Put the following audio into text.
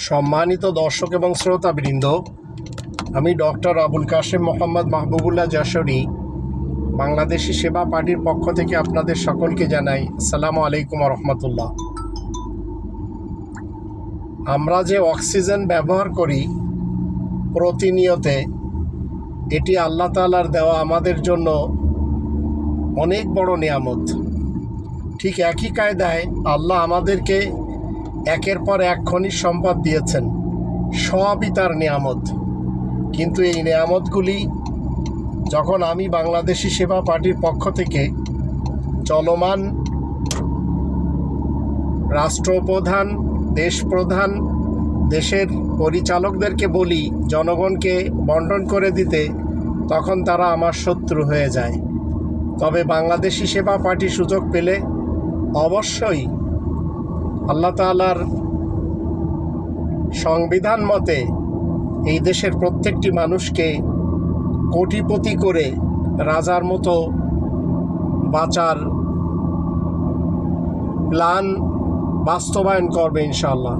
সম্মানিত দর্শক এবং শ্রোতাবৃন্দ, আমি ডক্টর আবুল কাশেম মোহাম্মদ মাহবুবুল্লাহ যশোরী বাংলাদেশি সেবা পার্টির পক্ষ থেকে আপনাদের সকলকে জানাই আসসালামু আলাইকুম রহমতুল্লাহ। আমরা যে অক্সিজেন ব্যবহার করি প্রতিনিয়তে, এটি আল্লাহ তাআলার দেওয়া আমাদের জন্য অনেক বড় নিয়ামত। ঠিক একই কায়দায় আল্লাহ আমাদেরকে একের পর এক খনিজ সম্পদ দিয়েছেন, সবই তার নিয়ামত। কিন্তু এই নিয়ামতগুলি যখন আমি বাংলাদেশি সেবা পার্টির পক্ষ থেকে চলমান রাষ্ট্রপ্রধান, দেশপ্রধান, দেশের পরিচালকদেরকে বলি জনগণকে বন্টন করে দিতে, তখন তারা আমার শত্রু হয়ে যায়। তবে বাংলাদেশি সেবা পার্টি সুযোগ পেলে অবশ্যই আল্লাহ তাআলার সংবিধান মতে এই দেশের প্রত্যেকটি মানুষকে কোটিপতি করে রাজার মতো বাঁচার প্ল্যান বাস্তবায়ন করবে ইনশাআল্লাহ।